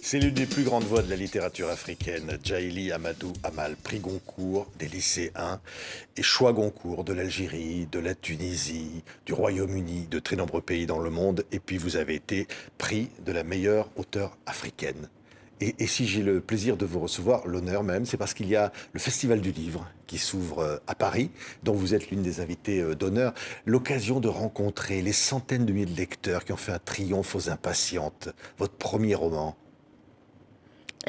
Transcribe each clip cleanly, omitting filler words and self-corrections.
C'est l'une des plus grandes voix de la littérature africaine, Djaïli Amadou Amal, prix Goncourt des lycéens et choix Goncourt de l'Algérie, de la Tunisie, du Royaume-Uni, de très nombreux pays dans le monde. Et puis vous avez été prix de la meilleure auteure africaine. Et si j'ai le plaisir de vous recevoir, l'honneur même, c'est parce qu'il y a le Festival du Livre qui s'ouvre à Paris, dont vous êtes l'une des invitées d'honneur. L'occasion de rencontrer les centaines de milliers de lecteurs qui ont fait un triomphe aux impatientes. Votre premier roman.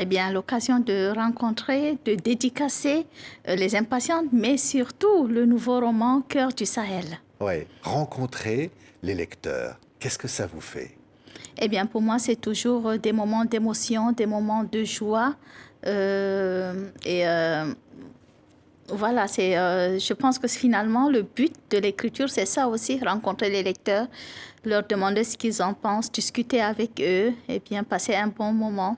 Eh bien, l'occasion de rencontrer, de dédicacer les impatientes, mais surtout le nouveau roman Cœur du Sahel. Ouais, rencontrer les lecteurs. Qu'est-ce que ça vous fait? Eh bien, pour moi, c'est toujours des moments d'émotion, des moments de joie. Et voilà, je pense que finalement, le but de l'écriture, c'est ça aussi, rencontrer les lecteurs, leur demander ce qu'ils en pensent, discuter avec eux et bien passer un bon moment.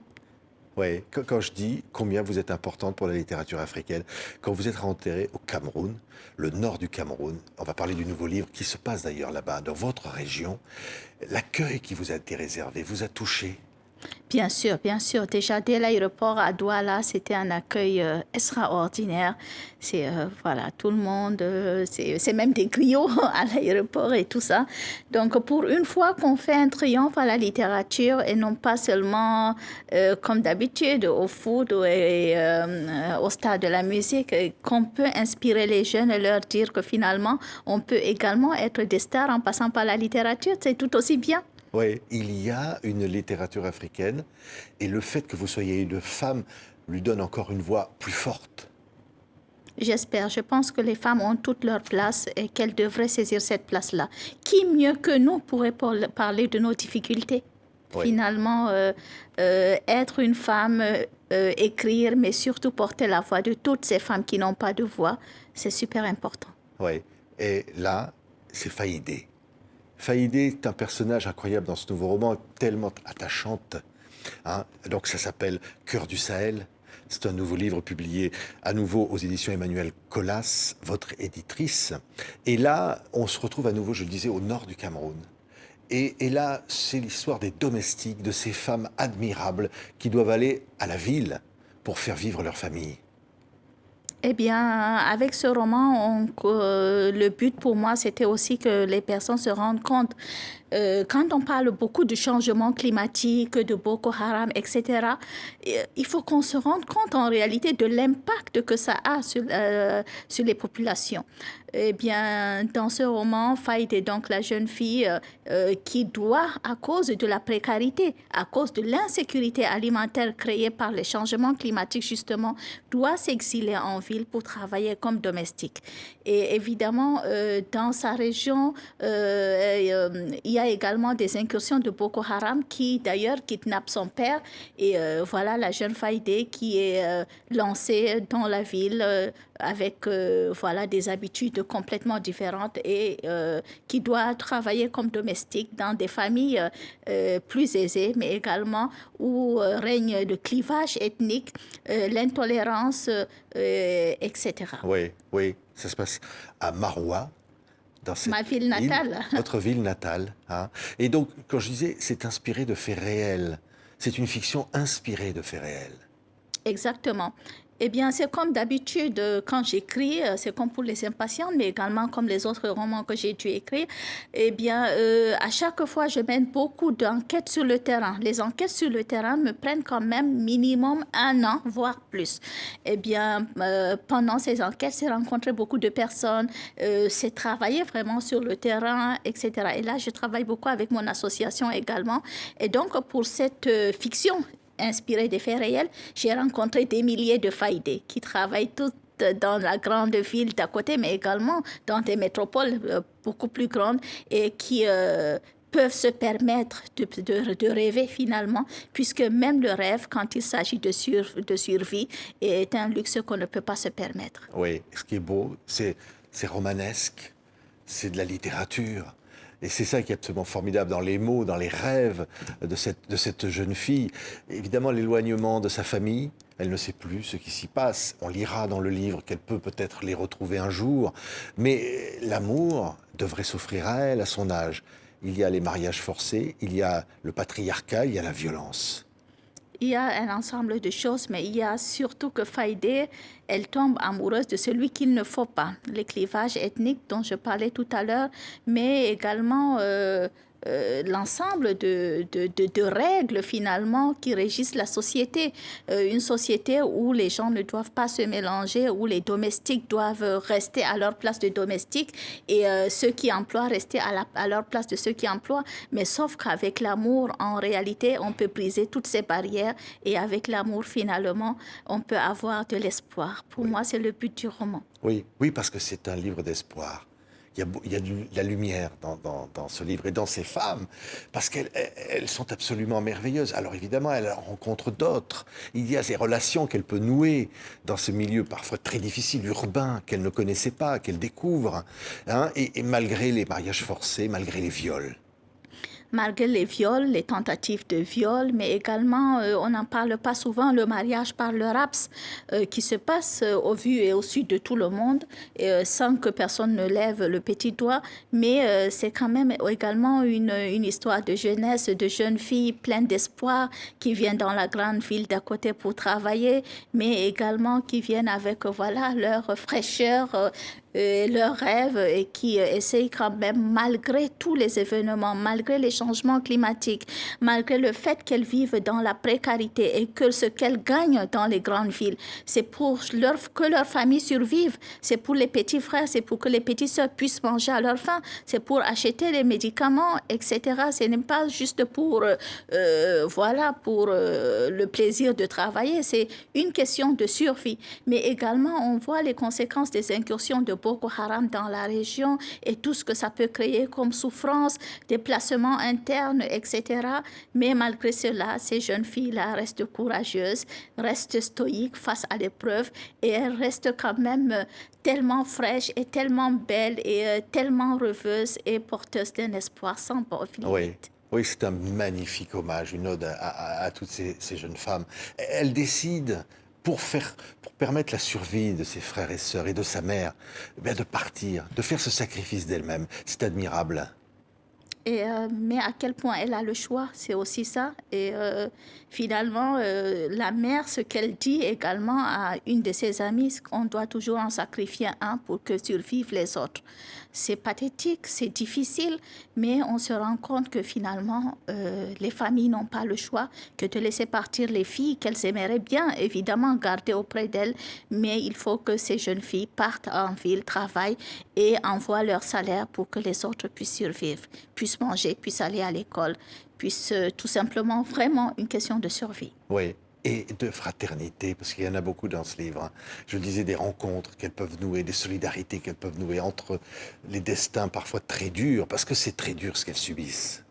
Ouais, quand je dis combien vous êtes importante pour la littérature africaine, quand vous êtes rentrée au Cameroun, le nord du Cameroun, on va parler du nouveau livre qui se passe d'ailleurs là-bas, dans votre région, l'accueil qui vous a été réservé vous a touché. Bien sûr, bien sûr. Déjà, dès l'aéroport à Douala, c'était un accueil extraordinaire. Voilà, tout le monde, c'est même des griots à l'aéroport et tout ça. Donc, pour une fois qu'on fait un triomphe à la littérature et non pas seulement comme d'habitude au foot et au stade de la musique, qu'on peut inspirer les jeunes et leur dire que finalement, on peut également être des stars en passant par la littérature, c'est tout aussi bien. Oui, il y a une littérature africaine et le fait que vous soyez une femme lui donne encore une voix plus forte. J'espère. Je pense que les femmes ont toute leur place et qu'elles devraient saisir cette place-là. Qui mieux que nous pourrait parler de nos difficultés? Oui, Finalement, être une femme, écrire, mais surtout porter la voix de toutes ces femmes qui n'ont pas de voix, c'est super important. oui. Et là, c'est Faïdé. Faïdé est un personnage incroyable dans ce nouveau roman, tellement attachante. Hein. Donc ça s'appelle Cœur du Sahel. C'est un nouveau livre publié à nouveau aux éditions Emmanuel Colas, votre éditrice. Et là, on se retrouve à nouveau, je le disais, au nord du Cameroun. Et là, c'est l'histoire des domestiques, de ces femmes admirables qui doivent aller à la ville pour faire vivre leur famille. Eh bien, avec ce roman, le but pour moi, c'était aussi que les personnes se rendent compte, quand on parle beaucoup de changement climatique, de Boko Haram, etc., il faut qu'on se rende compte en réalité de l'impact que ça a sur les populations. Eh bien, dans ce roman, Faïd est donc la jeune fille qui doit, à cause de la précarité, à cause de l'insécurité alimentaire créée par les changements climatiques, justement, doit s'exiler en ville pour travailler comme domestique. Et évidemment, dans sa région, il y a également des incursions de Boko Haram qui, d'ailleurs, kidnappent son père. Et voilà la jeune Faïdé qui est lancée dans la ville avec voilà, des habitudes complètement différentes et qui doit travailler comme domestique dans des familles plus aisées, mais également où règne le clivage ethnique, l'intolérance, etc. Oui, oui, ça se passe à Maroua, dans cette Ma ville ville, natale. votre ville natale. Hein. Et donc, quand je disais, c'est inspiré de faits réels. C'est une fiction inspirée de faits réels. Exactement. Eh bien, c'est comme d'habitude quand j'écris, c'est comme pour les impatients, mais également comme les autres romans que j'ai dû écrire. Eh bien, à chaque fois, je mène beaucoup d'enquêtes sur le terrain. Les enquêtes sur le terrain me prennent quand même minimum un an, voire plus. Eh bien, pendant ces enquêtes, c'est rencontrer beaucoup de personnes, c'est travailler vraiment sur le terrain, etc. Et là, je travaille beaucoup avec mon association également. Et donc, pour cette fiction inspirée des faits réels, j'ai rencontré des milliers de Faïdés qui travaillent toutes dans la grande ville d'à côté, mais également dans des métropoles beaucoup plus grandes et qui peuvent se permettre de rêver finalement, puisque même le rêve, quand il s'agit de survie, est un luxe qu'on ne peut pas se permettre. Oui, ce qui est beau, c'est romanesque, c'est de la littérature. Et c'est ça qui est absolument formidable dans les mots, dans les rêves de cette jeune fille. Évidemment, l'éloignement de sa famille, elle ne sait plus ce qui s'y passe. On lira dans le livre qu'elle peut peut-être les retrouver un jour. Mais l'amour devrait s'offrir à elle, à son âge. Il y a les mariages forcés, il y a le patriarcat, il y a la violence. il y a un ensemble de choses, mais il y a surtout que Faïdé, elle tombe amoureuse de celui qu'il ne faut pas. Les clivages ethniques dont je parlais tout à l'heure, mais également l'ensemble de règles finalement qui régissent la société. Une société où les gens ne doivent pas se mélanger, où les domestiques doivent rester à leur place de domestiques et ceux qui emploient rester à leur place de ceux qui emploient. Mais sauf qu'avec l'amour, en réalité, on peut briser toutes ces barrières et avec l'amour, finalement, on peut avoir de l'espoir. Pour moi, c'est le but du roman. Oui, oui, parce que c'est un livre d'espoir. Il y a de la lumière dans ce livre et dans ces femmes, parce qu'elles sont absolument merveilleuses. Alors évidemment, elle rencontre d'autres. Il y a ces relations qu'elle peut nouer dans ce milieu parfois très difficile, urbain, qu'elle ne connaissait pas, qu'elle découvre. Hein, et malgré les mariages forcés, malgré les viols. Malgré les viols, les tentatives de viol, mais également, on n'en parle pas souvent, le mariage par le raps qui se passe au vu et au su de tout le monde, sans que personne ne lève le petit doigt. Mais c'est quand même également une histoire de jeunesse, de jeunes filles pleines d'espoir qui viennent dans la grande ville d'à côté pour travailler, mais également qui viennent avec voilà, leur fraîcheur, leurs rêves et qui essayent quand même, malgré tous les événements, malgré les changements climatiques, malgré le fait qu'elles vivent dans la précarité et que ce qu'elles gagnent dans les grandes villes, c'est pour que leur famille survive, c'est pour les petits frères, c'est pour que les petites sœurs puissent manger à leur faim, c'est pour acheter les médicaments, etc. Ce n'est pas juste pour, voilà, pour le plaisir de travailler, c'est une question de survie. Mais également, on voit les conséquences des incursions de Boko Haram dans la région et tout ce que ça peut créer comme souffrance, déplacements internes, etc. Mais malgré cela, ces jeunes filles-là restent courageuses, restent stoïques face à l'épreuve et elles restent quand même tellement fraîches et tellement belles et tellement rêveuses et porteuses d'un espoir sans limite. Oui. Oui, c'est un magnifique hommage, une ode à toutes ces jeunes femmes. Elle décide, pour permettre la survie de ses frères et sœurs et de sa mère, de partir, de faire ce sacrifice d'elle-même. C'est admirable. Mais à quel point elle a le choix, c'est aussi ça. Et finalement, la mère, ce qu'elle dit également à une de ses amies, c'est qu'on doit toujours en sacrifier un pour que survivent les autres. C'est pathétique, c'est difficile, mais on se rend compte que finalement, les familles n'ont pas le choix que de laisser partir les filles qu'elles aimeraient bien, évidemment, garder auprès d'elles. Mais il faut que ces jeunes filles partent en ville, travaillent et envoient leur salaire pour que les autres puissent survivre, puissent manger, puissent aller à l'école, puissent tout simplement, vraiment, une question de survie. Oui. Et de fraternité, parce qu'il y en a beaucoup dans ce livre. Hein. Je disais des rencontres qu'elles peuvent nouer, des solidarités qu'elles peuvent nouer entre les destins parfois très durs, parce que c'est très dur ce qu'elles subissent.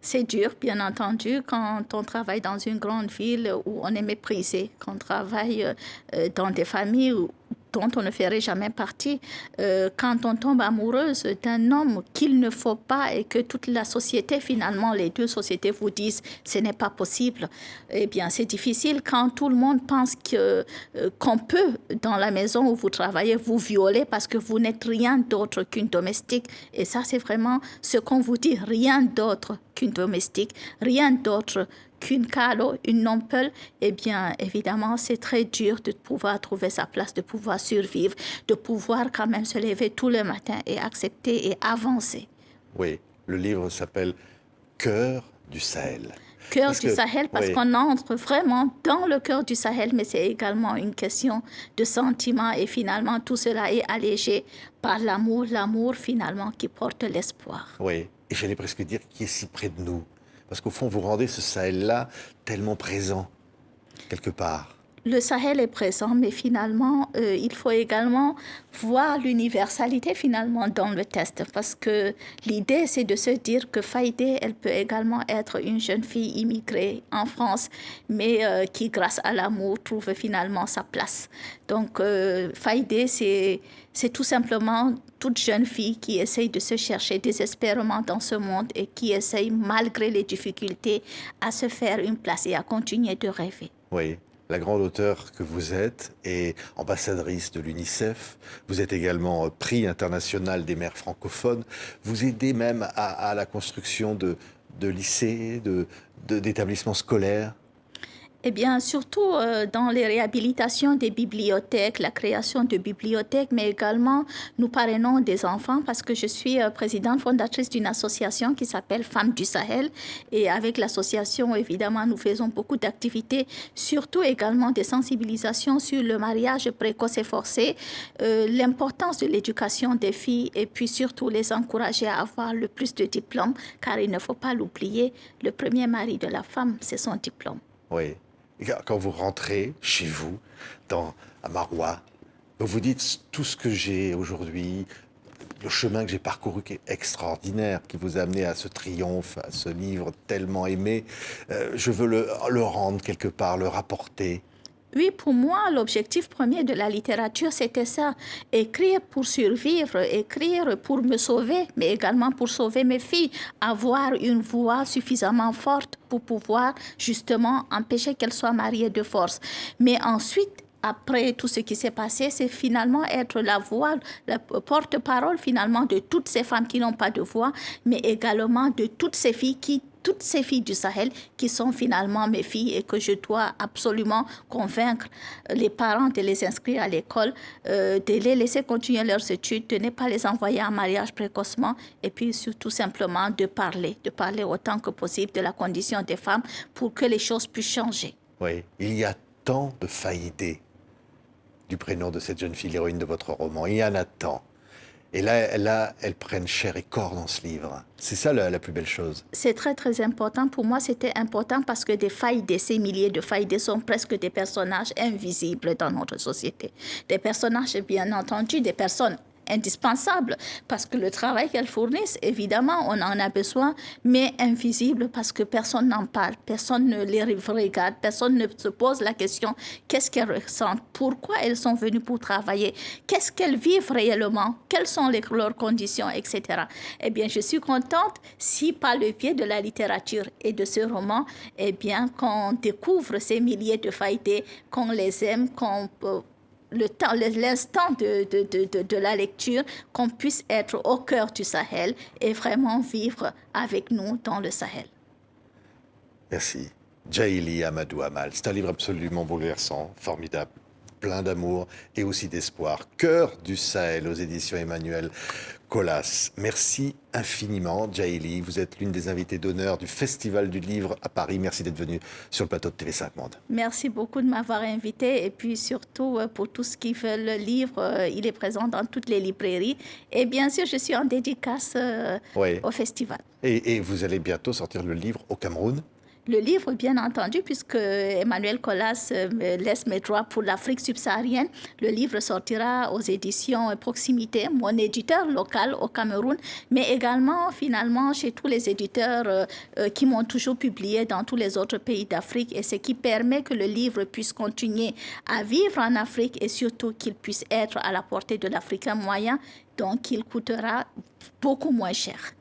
C'est dur, bien entendu, quand on travaille dans une grande ville où on est méprisé, quand on travaille dans des familles dont on ne ferait jamais partie, quand on tombe amoureuse d'un homme qu'il ne faut pas et que toute la société, finalement, les deux sociétés vous disent ce n'est pas possible, eh bien, c'est difficile quand tout le monde pense qu'on peut, dans la maison où vous travaillez, vous violer parce que vous n'êtes rien d'autre qu'une domestique. Et ça, c'est vraiment ce qu'on vous dit, rien d'autre qu'une domestique, rien d'autre qu'une calo, une nompel, eh bien, évidemment, c'est très dur de pouvoir trouver sa place, de pouvoir survivre, de pouvoir quand même se lever tous les matins et accepter et avancer. Oui, le livre s'appelle Cœur du Sahel. Cœur du Sahel, parce qu'on entre vraiment dans le cœur du Sahel, mais c'est également une question de sentiment et finalement, tout cela est allégé par l'amour, l'amour finalement qui porte l'espoir. Oui, et j'allais presque dire qui est si près de nous. Parce qu'au fond, vous rendez ce Sahel-là tellement présent, quelque part. Le Sahel est présent, mais finalement, il faut également voir l'universalité finalement dans le test. Parce que l'idée, c'est de se dire que Faïdé, elle peut également être une jeune fille immigrée en France, mais qui, grâce à l'amour, trouve finalement sa place. Donc, Faïdé, c'est tout simplement toute jeune fille qui essaye de se chercher désespérément dans ce monde et qui essaye, malgré les difficultés, à se faire une place et à continuer de rêver. Oui. La grande auteure que vous êtes est ambassadrice de l'UNICEF. Vous êtes également prix international des mères francophones. Vous aidez même à la construction de lycées, d'établissements scolaires. Eh bien, surtout dans les réhabilitations des bibliothèques, la création de bibliothèques, mais également nous parrainons des enfants parce que je suis présidente fondatrice d'une association qui s'appelle Femmes du Sahel. Et avec l'association, évidemment, nous faisons beaucoup d'activités, surtout également des sensibilisations sur le mariage précoce et forcé, l'importance de l'éducation des filles et puis surtout les encourager à avoir le plus de diplômes, car il ne faut pas l'oublier, le premier mari de la femme, c'est son diplôme. Oui. Et quand vous rentrez chez vous, à Maroua, vous vous dites tout ce que j'ai aujourd'hui, le chemin que j'ai parcouru qui est extraordinaire, qui vous a amené à ce triomphe, à ce livre tellement aimé. Je veux le rendre quelque part, le rapporter. Oui, pour moi, l'objectif premier de la littérature, c'était ça. Écrire pour survivre, écrire pour me sauver, mais également pour sauver mes filles. Avoir une voix suffisamment forte pour pouvoir justement empêcher qu'elles soient mariées de force. Mais ensuite, après tout ce qui s'est passé, c'est finalement être la voix, la porte-parole finalement de toutes ces femmes qui n'ont pas de voix, mais également de toutes ces filles du Sahel qui sont finalement mes filles et que je dois absolument convaincre les parents de les inscrire à l'école, de les laisser continuer leurs études, de ne pas les envoyer en mariage précocement et puis surtout simplement de parler autant que possible de la condition des femmes pour que les choses puissent changer. Oui, il y a tant de faillités du prénom de cette jeune fille, l'héroïne de votre roman. Il y en a tant. Et là, elles prennent chair et corps dans ce livre. C'est ça la plus belle chose. C'est très, très important. Pour moi, c'était important parce que ces milliers de failles sont presque des personnages invisibles dans notre société. Des personnages, bien entendu, des personnes indispensables parce que le travail qu'elles fournissent, évidemment, on en a besoin, mais invisibles parce que personne n'en parle, personne ne les regarde, personne ne se pose la question qu'est-ce qu'elles ressentent, pourquoi elles sont venues pour travailler, qu'est-ce qu'elles vivent réellement, quelles sont leurs conditions, etc. Eh bien, je suis contente si par le biais de la littérature et de ce roman, eh bien, qu'on découvre ces milliers de faillités, qu'on les aime, l'instant de la lecture, qu'on puisse être au cœur du Sahel et vraiment vivre avec nous dans le Sahel. Merci. Djaïli Amadou Amal, c'est un livre absolument bouleversant, formidable, plein d'amour et aussi d'espoir. Cœur du Sahel aux éditions Emmanuel Colas. Merci infiniment, Djaïli. Vous êtes l'une des invitées d'honneur du Festival du Livre à Paris. Merci d'être venue sur le plateau de TV5 Monde. Merci beaucoup de m'avoir invitée et puis surtout pour tous ceux qui veulent le livre, il est présent dans toutes les librairies. Et bien sûr, je suis en dédicace au festival. Et vous allez bientôt sortir le livre au Cameroun? Le livre, bien entendu, puisque Emmanuel Colas me laisse mes droits pour l'Afrique subsaharienne. Le livre sortira aux éditions Proximité, mon éditeur local au Cameroun, mais également, finalement, chez tous les éditeurs qui m'ont toujours publié dans tous les autres pays d'Afrique, et ce qui permet que le livre puisse continuer à vivre en Afrique et surtout qu'il puisse être à la portée de l'Africain moyen, donc il coûtera beaucoup moins cher.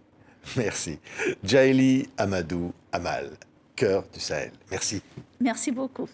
Merci. Djaïli Amadou Amal. Cœur du Sahel. Merci. Merci beaucoup.